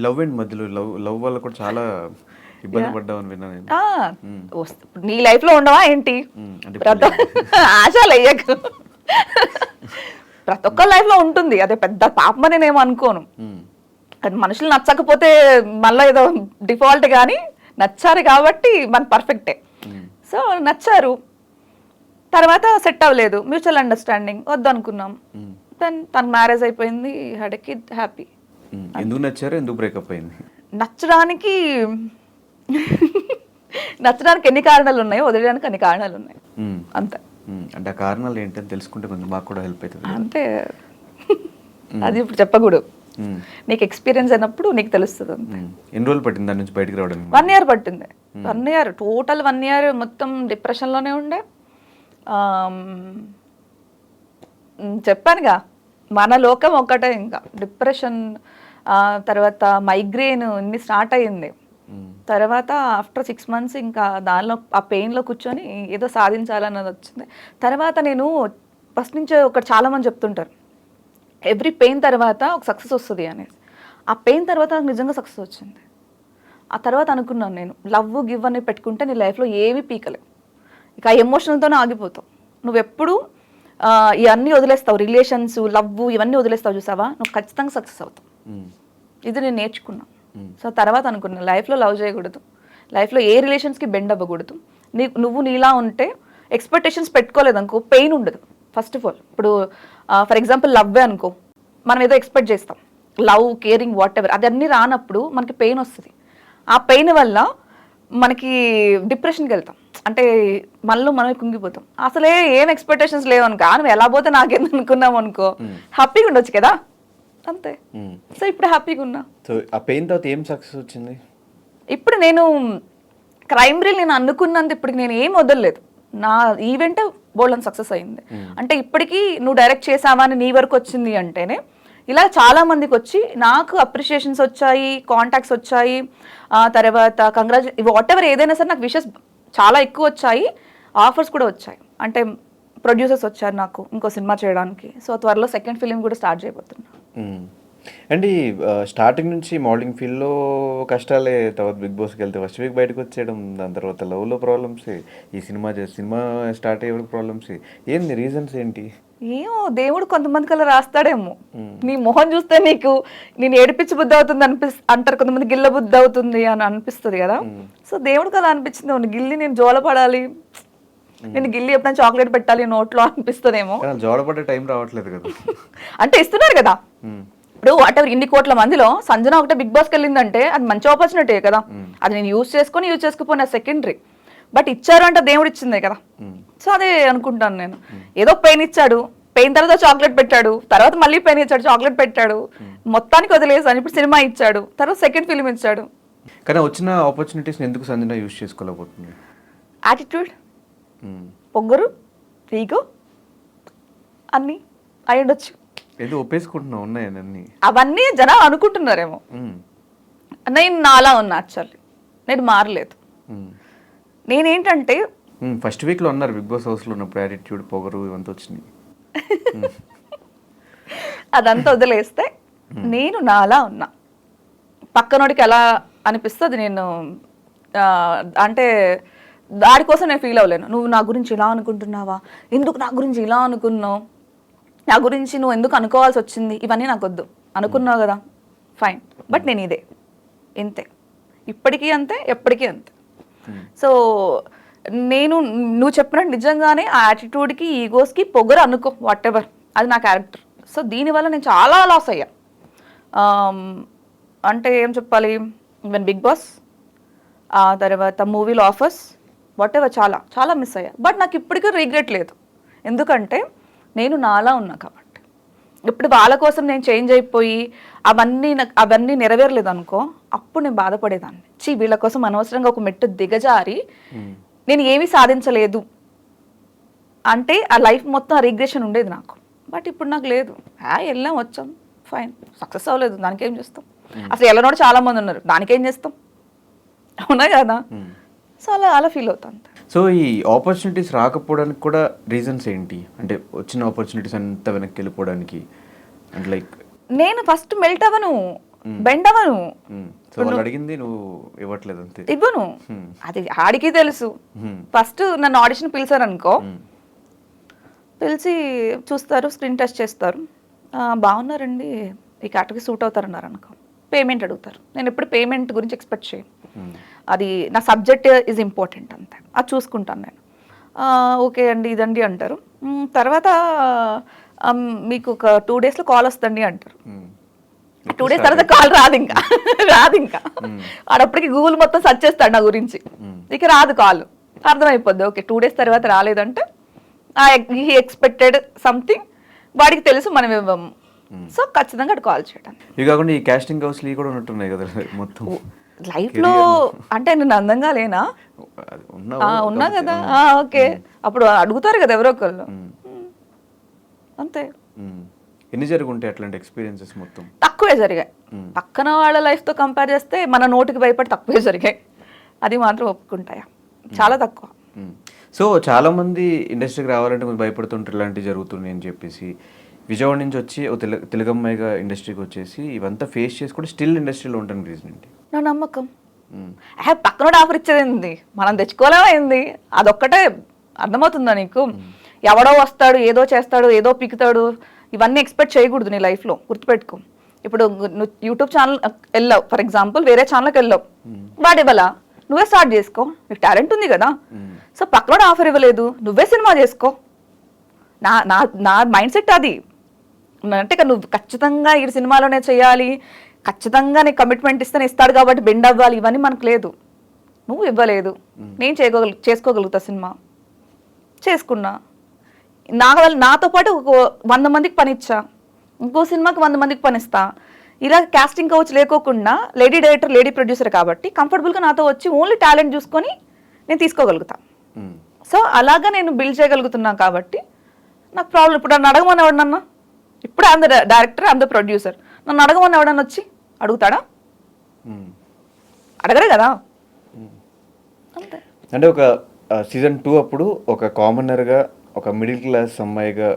Love and మధ్యలో love వల్ల కూడా చాలా ఇబ్బంది పడ్డామని విన్నా నేను. నీ లైఫ్ లో ఉండవా ఏంటి? అంటే ఆశలు అయ్యాక ప్రతి ఒక్క లైఫ్ లో ఉంటుంది, అదే పెద్ద పాపమని నేను అనుకోను. అది మనుషులు నచ్చకపోతే మళ్ళీ ఏదో డిఫాల్ట్ కానీ నచ్చారు కాబట్టి మన పర్ఫెక్టే. సో నచ్చారు, తర్వాత సెట్ అవ్వలేదు, మ్యూచువల్ అండర్స్టాండింగ్ వద్దు అనుకున్నాం. దెన్ తన మ్యారేజ్ అయిపోయింది, హ్యాడ్ ఎ కిడ్, హ్యాపీ. ఎందుకు నచ్చారు, ఎందుకు బ్రేకప్ అయింది? నచ్చడానికి ఎన్ని కారణాలు ఉన్నాయో వదిలేయడానికి అన్ని కారణాలు ఉన్నాయి, అంతే. అంటే ఆ కారణాలు ఏంటని తెలుసుకుంటే కొంచెం మాకు కూడా హెల్ప్ అవుతుంది. అంటే అది ఇప్పుడు చెప్పకూడదు, నీకు ఎక్స్పీరియన్స్ అయినప్పుడు నీకు తెలుస్తుంది అంతే. ఎన్ని రోజులు పట్టింది దాని నుంచి బయటకు రావడానికి? 1 year పట్టింది. 1 year టోటల్ 1 year మొత్తం డిప్రెషన్లోనే ఉండే. చెప్పానుగా మన లోకం ఒక్కటే, ఇంకా డిప్రెషన్, తర్వాత మైగ్రేన్ ఇన్ని స్టార్ట్ అయ్యింది. తర్వాత ఆఫ్టర్ 6 months ఇంకా దానిలో ఆ పెయిన్లో కూర్చొని ఏదో సాధించాలన్నది వచ్చింది. తర్వాత నేను ఫస్ట్ నుంచే ఒకటి చాలామంది చెప్తుంటారు, ఎవ్రీ పెయిన్ తర్వాత ఒక సక్సెస్ వస్తుంది అనేసి. ఆ పెయిన్ తర్వాత నాకు నిజంగా సక్సెస్ వచ్చింది. ఆ తర్వాత అనుకున్నాను నేను, లవ్ గివ్ అని పెట్టుకుంటే నీ లైఫ్లో ఏమీ పీకలేవు, ఇక ఆ ఎమోషనల్తోనే ఆగిపోతావు. నువ్వెప్పుడు ఇవన్నీ వదిలేస్తావు, రిలేషన్స్, లవ్ ఇవన్నీ వదిలేస్తావు చూసావా, నువ్వు ఖచ్చితంగా సక్సెస్ అవుతావు. ఇది నేను నేర్చుకున్నాను. సో తర్వాత అనుకున్నాను, లైఫ్లో లవ్ చేయకూడదు, లైఫ్లో ఏ రిలేషన్స్కి బెండ్ అవ్వకూడదు. నువ్వు నీలా ఉంటే ఎక్స్పెక్టేషన్స్ పెట్టుకోలేదు అనుకో, పెయిన్ ఉండదు. ఫస్ట్ ఆఫ్ ఆల్ ఇప్పుడు ఫర్ ఎగ్జాంపుల్ లవ్వే అనుకో, మనం ఏదో ఎక్స్పెక్ట్ చేస్తాం, లవ్, కేరింగ్, వాట్ ఎవర్, అదన్నీ రానప్పుడు మనకి పెయిన్ వస్తుంది. ఆ పెయిన్ వల్ల మనకి డిప్రెషన్కి వెళ్తాం, అంటే మనలో మనమే కుంగిపోతాం. అసలే ఏం ఎక్స్పెక్టేషన్స్ లేవనుకో, నువ్వు ఎలా పోతే నాకేంది అనుకున్నాం అనుకో, హ్యాపీగా ఉండొచ్చు కదా, అంతే. సో ఇప్పుడు హ్యాపీగా ఉన్నా. సో ఆ పెయిన్ తర్వాత ఏం సక్సెస్ వచ్చింది? ఇప్పుడు నేను క్రైమ్ రీల్ నేను అనుకున్నంత ఇప్పటికి నేను ఏం వదలలేదు. నా ఈవెంట్ బోల్డ్ సక్సెస్ అయింది. అంటే ఇప్పటికీ నువ్వు డైరెక్ట్ చేసావా అని నీ వరకు వచ్చింది అంటేనే ఇలా చాలా మందికి వచ్చి నాకు అప్రిషియేషన్స్ వచ్చాయి, కాంటాక్ట్స్ వచ్చాయి, తర్వాత వాట్ ఎవర్ ఏదైనా సరే నాకు విషెస్ చాలా ఎక్కువ వచ్చాయి, ఆఫర్స్ కూడా వచ్చాయి. అంటే ప్రొడ్యూసర్స్ వచ్చారు నాకు ఇంకో సినిమా చేయడానికి. సో త్వరలో సెకండ్ ఫిలిం కూడా స్టార్ట్ చేయబోతున్నా. అండి స్టార్టింగ్ నుంచి మోడలింగ్ ఫీల్డ్లో కష్టాలే, తర్వాత బిగ్ బాస్కి వెళ్తే ఫస్ట్ వీక్ బయటకు వచ్చేయడం, దాని తర్వాత లవ్లో ప్రాబ్లమ్స్, ఈ సినిమా స్టార్ట్ అయ్యే ప్రాబ్లమ్స్, ఏంది రీజన్స్ ఏంటి? ఏమో దేవుడు కొంతమందికి అలా రాస్తాడేమో. నీ మొహం చూస్తే నీకు నేను ఏడిపించి బుద్ధి అవుతుంది అంటారు కొంతమంది, గిల్ల బుద్ధి అవుతుంది అని అనిపిస్తుంది కదా. సో దేవుడికి అలా అనిపించింది, గిల్లి నేను జోలపడాలి, నేను గిల్లి ఎప్పుడైనా చాక్లెట్ పెట్టాలి నోట్లో అనిపిస్తుందేమో. జోలపడే టైం రావట్లేదు కదా. అంటే ఇస్తున్నారు కదా, ఇప్పుడు వాట్ ఎవర్ ఇన్ని కోట్ల మందిలో సంజన ఒకటే బిగ్ బాస్కి వెళ్ళిందంటే అది మంచి ఆపర్చునిటీ కదా. అది నేను యూజ్ చేసుకోకపోయినా సెకండరీ, బట్ ఇచ్చారు అంటే దేవుడు ఇచ్చిందే కదా. సో అదే అనుకుంటాను నేను. ఏదో పెయిన్ ఇచ్చాడు, పెయిన్ తర్వాత చాక్లెట్ పెట్టాడు, తర్వాత మళ్ళీ పెయిన్ ఇచ్చాడు, చాక్లెట్ పెట్టాడు, మొత్తానికి వదిలేసాను. ఇప్పుడు సినిమా ఇచ్చాడు, తర్వాత సెకండ్ ఫిలిం ఇచ్చాడు. కానీ వచ్చిన ఆపర్చునిటీస్ ఎందుకు సంజన యూజ్ చేసుకోలేకపోతుంది? యాటిట్యూడ్, పొగరు, ఈగో అన్నీ అయి ఉండొచ్చు. ఏదో ఒప్పేసుకుంటున్నావు ఉన్నాయని అవన్నీ జనాలు అనుకుంటున్నారేమో. నేను నాలా ఉన్నా, యాక్చువల్లీ నేను మారలేదు. నేనేంటంటే ఫస్ట్ వీక్లో ఉన్నారు బిగ్ బాస్ హౌస్లో ఉన్నప్పుడు, యాటిట్యూడ్, పొగరు ఇవంతా వచ్చినాయి. అదంతా వదిలేస్తే నేను నాలా ఉన్నా, పక్కనోడికి ఎలా అనిపిస్తుంది నేను అంటే దానికోసం నేను ఫీల్ అవ్వలేను. నువ్వు నా గురించి ఇలా అనుకుంటున్నావా, ఎందుకు నా గురించి ఇలా అనుకున్నావు, నా గురించి నువ్వు ఎందుకు అనుకోవాల్సి వచ్చింది, ఇవన్నీ నాకు వద్దు. అనుకున్నావు కదా ఫైన్, బట్ నేను ఇదే, ఇంతే, ఇప్పటికీ అంతే, ఎప్పటికీ అంతే. సో నువ్వు చెప్పినట్టు నిజంగానే ఆ యాటిట్యూడ్కి, ఈగోస్కి పొగరు అనుకో, వాట్ ఎవర్, అది నా క్యారెక్టర్. సో దీనివల్ల నేను చాలా లాస్ అయ్యా. అంటే ఏం చెప్పాలి, ఈవెన్ బిగ్ బాస్, ఆ తర్వాత మూవీలో ఆఫర్స్, వాట్ ఎవర్, చాలా చాలా మిస్ అయ్యా. బట్ నాకు ఇప్పటికీ రిగ్రెట్ లేదు, ఎందుకంటే నేను నాలా ఉన్నా కాబట్టి. ఇప్పుడు వాళ్ళ కోసం నేను చేంజ్ అయిపోయి అవన్నీ నెరవేరలేదు అనుకో, అప్పుడు నేను బాధపడేదాన్ని. వీళ్ళ కోసం అనవసరంగా ఒక మెట్టు దిగజారి నేను ఏమీ సాధించలేదు అంటే ఆ లైఫ్ మొత్తం ఆ రిగ్రెషన్ ఉండేది నాకు. బట్ ఇప్పుడు నాకు లేదు, వెళ్ళాం వచ్చాం ఫైన్, సక్సెస్ అవ్వలేదు, దానికేం చేస్తాం. అసలు వెళ్ళనోడు చాలా మంది ఉన్నారు, దానికేం చేస్తాం, అవునా కదా. సో అలా ఫీల్ అవుతాను. సో ఈ ఆపర్చునిటీస్ రాకపోవడానికి కూడా రీజన్స్ ఏంటి? అంటే వచ్చిన ఆపర్చునిటీస్ అంతా వెనక్కి వెళ్ళిపోవడానికి, అంటే లైక్ నేను ఫస్ట్ మెల్ట్ అవ్వను. బెండ్ అవ్వను, సో వాళ్ళు అడిగింది నువ్వు ఇవ్వట్లేదు అంతే. ఇవ్వను. అది ఆడికి తెలుసు. ఫస్ట్ నన్ను ఆడిషన్ పిలిచారు అనుకో, పిలిచి చూస్తారు, స్క్రీన్ టెస్ట్ చేస్తారు, బాగున్నారండి, ఈ కేటగిరీ సూట్ అవుతారన్నారు అనుకో, పేమెంట్ అడుగుతారు. నేను ఎప్పుడు పేమెంట్ గురించి ఎక్స్పెక్ట్ చేయను, అది నా సబ్జెక్ట్ ఈజ్ ఇంపార్టెంట్ అంతే, అది చూసుకుంటాను నేను. ఓకే అండి ఇదండి అంటారు. తర్వాత మీకు ఒక 2 daysలో కాల్ వస్తుంది అంటారు. 2 days తర్వాత కాల్ రాదు ఇంకా ఆడప్పటికి గూగుల్ మొత్తం సెర్చ్ చేస్తాడు నా గురించి, ఇక రాదు కాల్, అర్థమైపోద్ది. ఓకే 2 days తర్వాత రాలేదంటే హీ ఎక్స్పెక్టెడ్ సంథింగ్, వాడికి తెలుసు మనం ఇవ్వము, సో ఖచ్చితంగా అటు కాల్ చేయడం. ఇవి కాకుండా ఈ కాస్టింగ్ హౌస్లు కూడా ఉన్నట్టున్నాయి కదా మొత్తం లైఫ్ లో. అంటే నేను అందంగా లేనా? ఉన్నా కదా. ఓకే, అప్పుడు అడుగుతారు కదా ఎవరో ఒకళ్ళు, అంతే. ఎన్ని జరుగుంటాయి అట్లాంటి ఎక్స్పీరియన్సెస్? మొత్తం తక్కువే జరిగాయి. పక్కన వాళ్ళ లైఫ్ తో కంపేర్ చేస్తే మన నోటికి భయపడి తక్కువే జరిగాయి, అది మాత్రం ఒప్పుకుంటాయా, చాలా తక్కువ. సో చాలా మంది ఇండస్ట్రీకి రావాలంటే కొంచెం భయపడుతుంటారు ఇలాంటివి జరుగుతున్నాయి అని చెప్పేసి. విజయవాడ నుంచి వచ్చి తెలుగమ్మాయిగా ఇండస్ట్రీకి వచ్చేసి ఇవంతా ఫేస్ చేసి కూడా స్టిల్ ఇండస్ట్రీలో ఉంటాను రీజన్ ఏంటి? నా నమ్మకం. పక్కన ఆఫర్ ఇచ్చేది మనం తెచ్చుకోలేమైంది, అదొక్కటే అర్థమవుతుందా నీకు? ఎవడో వస్తాడు, ఏదో చేస్తాడు, ఏదో పిక్కుతాడు, ఇవన్నీ ఎక్స్పెక్ట్ చేయకూడదు నీ లైఫ్లో, గుర్తుపెట్టుకో. ఇప్పుడు నువ్వు యూట్యూబ్ ఛానల్ వెళ్ళావు ఫర్ ఎగ్జాంపుల్, వేరే ఛానల్కి వెళ్ళావు, వాడు ఇవ్వాలా, నువ్వే స్టార్ట్ చేసుకో, నీకు టాలెంట్ ఉంది కదా. సో పక్కన ఆఫర్ ఇవ్వలేదు, నువ్వే సినిమా చేసుకో. నా మైండ్ సెట్ అది. అంటే నువ్వు ఖచ్చితంగా ఈ సినిమాలోనే చేయాలి, ఖచ్చితంగా నీకు కమిట్మెంట్ ఇస్తేనే ఇస్తాడు కాబట్టి బెండ్ అవ్వాలి, ఇవన్నీ మనకు లేదు. నువ్వు ఇవ్వలేదు, నేను చేసుకోగలుగుతా సినిమా, చేసుకున్నా. నాతో పాటు 100 మందికి పని ఇచ్చా, ఇంకో సినిమాకి 100 మందికి పని ఇస్తా. ఇలా కాస్టింగ్ కౌచ్ లేకోకుండా లేడీ డైరెక్టర్, లేడీ ప్రొడ్యూసర్ కాబట్టి కంఫర్టబుల్గా నాతో వచ్చి ఓన్లీ టాలెంట్ చూసుకొని నేను తీసుకోగలుగుతా. సో అలాగా నేను బిల్డ్ చేయగలుగుతున్నా కాబట్టి నాకు ప్రాబ్లం. ఇప్పుడు నన్ను అడగమని ఎవడన్నా, ఇప్పుడు I'm the director, I'm the producer, నన్ను అడగమని ఎవడన్నా వచ్చి అడుగుతాడా? అడగరే కదా. అంతే. అంటే ఒక సీజన్ 2 అప్పుడు ఒక కామనర్గా, ఒక మిడిల్ క్లాస్ అమ్మాయిగా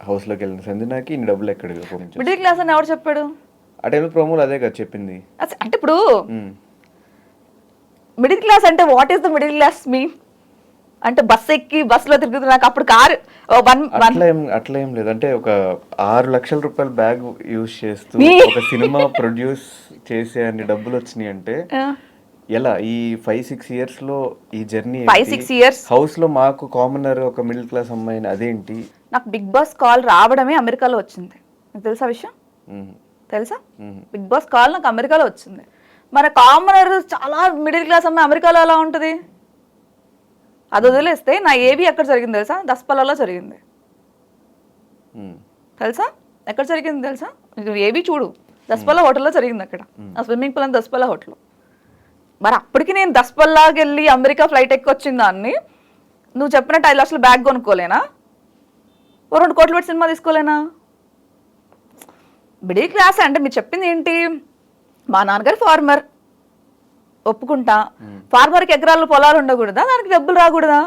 హౌస్లోకి వెళ్ళిన సంజనాకి ఇన్ని డబ్బులు ఎక్కడ? మిడిల్ క్లాస్ అని ఎవరు చెప్పాడు? ఆ టైంలో ప్రోమోలు అదే కదా చెప్పింది. అంటే ఇప్పుడు మిడిల్ క్లాస్ అంటే what is the middle class mean? అంటే బస్ ఎక్కి బస్సులో తిరుగుతుంది, నాకు అప్పుడు కారు అట్లా ఏం లేదు. అంటే ఒక 6 లక్షల రూపాయల బ్యాగ్ యూజ్ చేస్తూ ఒక సినిమా ప్రొడ్యూస్ చేసే అన్ని డబ్బులు వచ్చినాయి అంటే ఎలా? ఈ 5-6 years లో ఈ జర్నీ 5-6 years హౌస్ లో మాకు కామనర్ ఒక మిడిల్ క్లాస్ అమ్మాయిని, అదేంటి? నాకు బిగ్ బాస్ కాల్ రావడమే అమెరికాలో వచ్చింది, నాకు తెలుసా విషయం? తెలుసా? బిగ్ బాస్ కాల్ నాకు అమెరికాలో వచ్చింది. మరి కామనర్ చాలా మిడిల్ క్లాస్ అమ్మాయి అమెరికాలో ఎలా ఉంటుంది? అది వదిలేస్తే నా ఏవి ఎక్కడ జరిగింది తెలుసా? దస్పల్లాలో జరిగింది, తెలుసా? ఎక్కడ జరిగింది తెలుసా? ఏవి చూడు, దస్పల్లా హోటల్లో జరిగింది. అక్కడ ఆ స్విమ్మింగ్ పూల్ అని దస్పల్లా హోటల్. మరి అప్పటికి నేను దస్పల్లాకి వెళ్ళి అమెరికా ఫ్లైట్ ఎక్కి వచ్చిన దాన్ని నువ్వు చెప్పినట్టు 5 లక్షల బ్యాగ్ కొనుక్కోలేనా? 2 కోట్లు పెట్టి సినిమా తీసుకోలేనా? మిడిల్ క్లాస్ అంటే మీరు చెప్పింది ఏంటి? మా నాన్నగారు ఫార్మర్, ఒప్పుకుంటా. ఫార్మర్కి ఎకరాల్లో పొలాలు ఉండకూడదా? దానికి డబ్బులు రాకూడదా?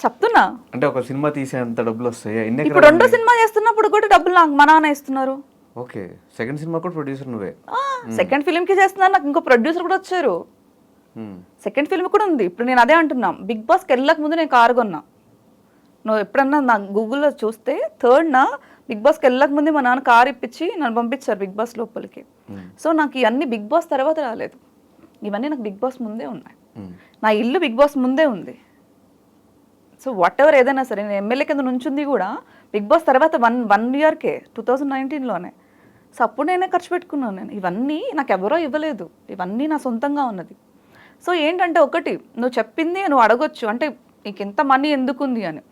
చెప్తున్నా. అంటే ఒక సినిమా తీసేంత డబ్బులు వస్తాయి. ఇప్పుడు 2 సినిమా చేస్తున్నప్పుడు కూడా డబ్బులు నాకు మా నాన్న ఇస్తున్నారు. ఓకే, సెకండ్ సినిమా కూడా ప్రొడ్యూసర్ నువ్వే? సెకండ్ ఫిల్మ్ కి చేస్తున్నా, నాకు ఇంకో ప్రొడ్యూసర్ కూడా వచ్చారు. సెకండ్ ఫిల్మ్ కూడా ఉంది. ఇప్పుడు నేను అదే అంటున్నా, బిగ్ బాస్కి వెళ్ళక ముందు నేను కారు కొన్నా. నువ్వు ఎప్పుడన్నా నా గూగుల్లో చూస్తే 3rd బిగ్ బాస్కి వెళ్ళక ముందే మా నాన్న కారు ఇప్పించి నన్ను పంపించారు బిగ్ బాస్ లోపలికి. సో నాకు ఇవన్నీ బిగ్ బాస్ తర్వాత రాలేదు, ఇవన్నీ నాకు బిగ్ బాస్ ముందే ఉన్నాయి. నా ఇల్లు బిగ్ బాస్ ముందే ఉంది. సో వాట్ ఎవర్ ఏదైనా సరే, నేను ఎమ్మెల్యే కింద నుంచింది కూడా బిగ్ బాస్ తర్వాత 1 yearకే, 2019లోనే. సో అప్పుడు నేనే ఖర్చు పెట్టుకున్నాను. నేను ఇవన్నీ నాకు ఎవరో ఇవ్వలేదు, ఇవన్నీ నా సొంతంగా ఉన్నది. సో ఏంటంటే ఒకటి, నువ్వు చెప్పింది నువ్వు అడగొచ్చు, అంటే నీకు ఎంత మనీ ఎందుకుంది అని.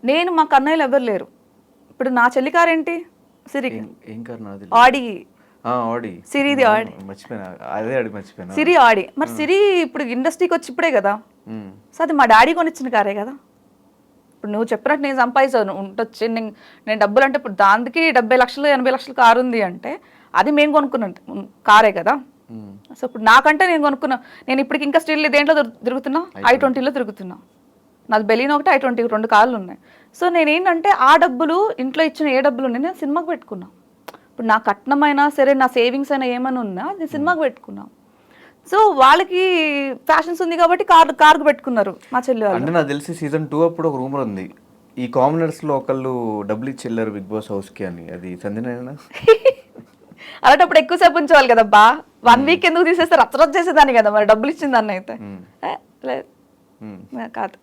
నేను మా కన్నయ్యలు ఎవరు లేరు. ఇప్పుడు నా చెల్లి కారు ఏంటి? సిరి ఆడి, సిరిది ఆడి, సిరి ఆడి. మరి సిరి ఇప్పుడు ఇండస్ట్రీకి వచ్చి ఇప్పుడే కదా, సో అది మా డాడీ కొనిచ్చిన కారే కదా. ఇప్పుడు నువ్వు చెప్పినట్టు నేను సంపాదించాను ఉండొచ్చు, నేను డబ్బులు అంటే ఇప్పుడు దానికి 70 లక్షలు 80 లక్షల కారు ఉంది అంటే అది మేము కొనుక్కున్న కారే కదా. సో ఇప్పుడు నాకంటే నేను కొనుక్కున్నా, నేను ఇప్పటికి ఇంకా స్టిల్ దేంట్లో తిరుగుతున్నా? i20లో తిరుగుతున్నా. నాది బెలీనో ఒకటి, i20 2 కార్లు ఉన్నాయి. సో నేనేంటంటే ఆ డబ్బులు ఇంట్లో ఇచ్చిన ఏ డబ్బులు ఉన్నాయి నేను సినిమాకి పెట్టుకున్నా. ఇప్పుడు నా కట్నమైనా సరే నా సేవింగ్స్ అయినా ఏమైనా ఉన్నా అది సినిమాకి పెట్టుకున్నాం. సో వాళ్ళకి ఫ్యాషన్స్ ఉంది కాబట్టి కార్కు పెట్టుకున్నారు మా చెల్లి వాళ్ళు. అంటే నాకు తెలిసి సీజన్ 2 అప్పుడు ఒక రూమర్ ఉంది, ఈ కామనర్స్ లో ఒకళ్ళు డబ్బులు ఇచ్చి వెళ్ళారు బిగ్ బాస్ హౌస్ కి అని. అది సంజన అలాంటప్పుడు ఎక్కువసేపు ఉంచేవాళ్ళు కదా బా. 1 వీక్ ఎందుకు తీసేస్తే రచ్చరచ్చ చేసేదాన్ని కదా మరి డబ్బులు ఇచ్చింది దాన్ని అయితే. లేదు కాదు.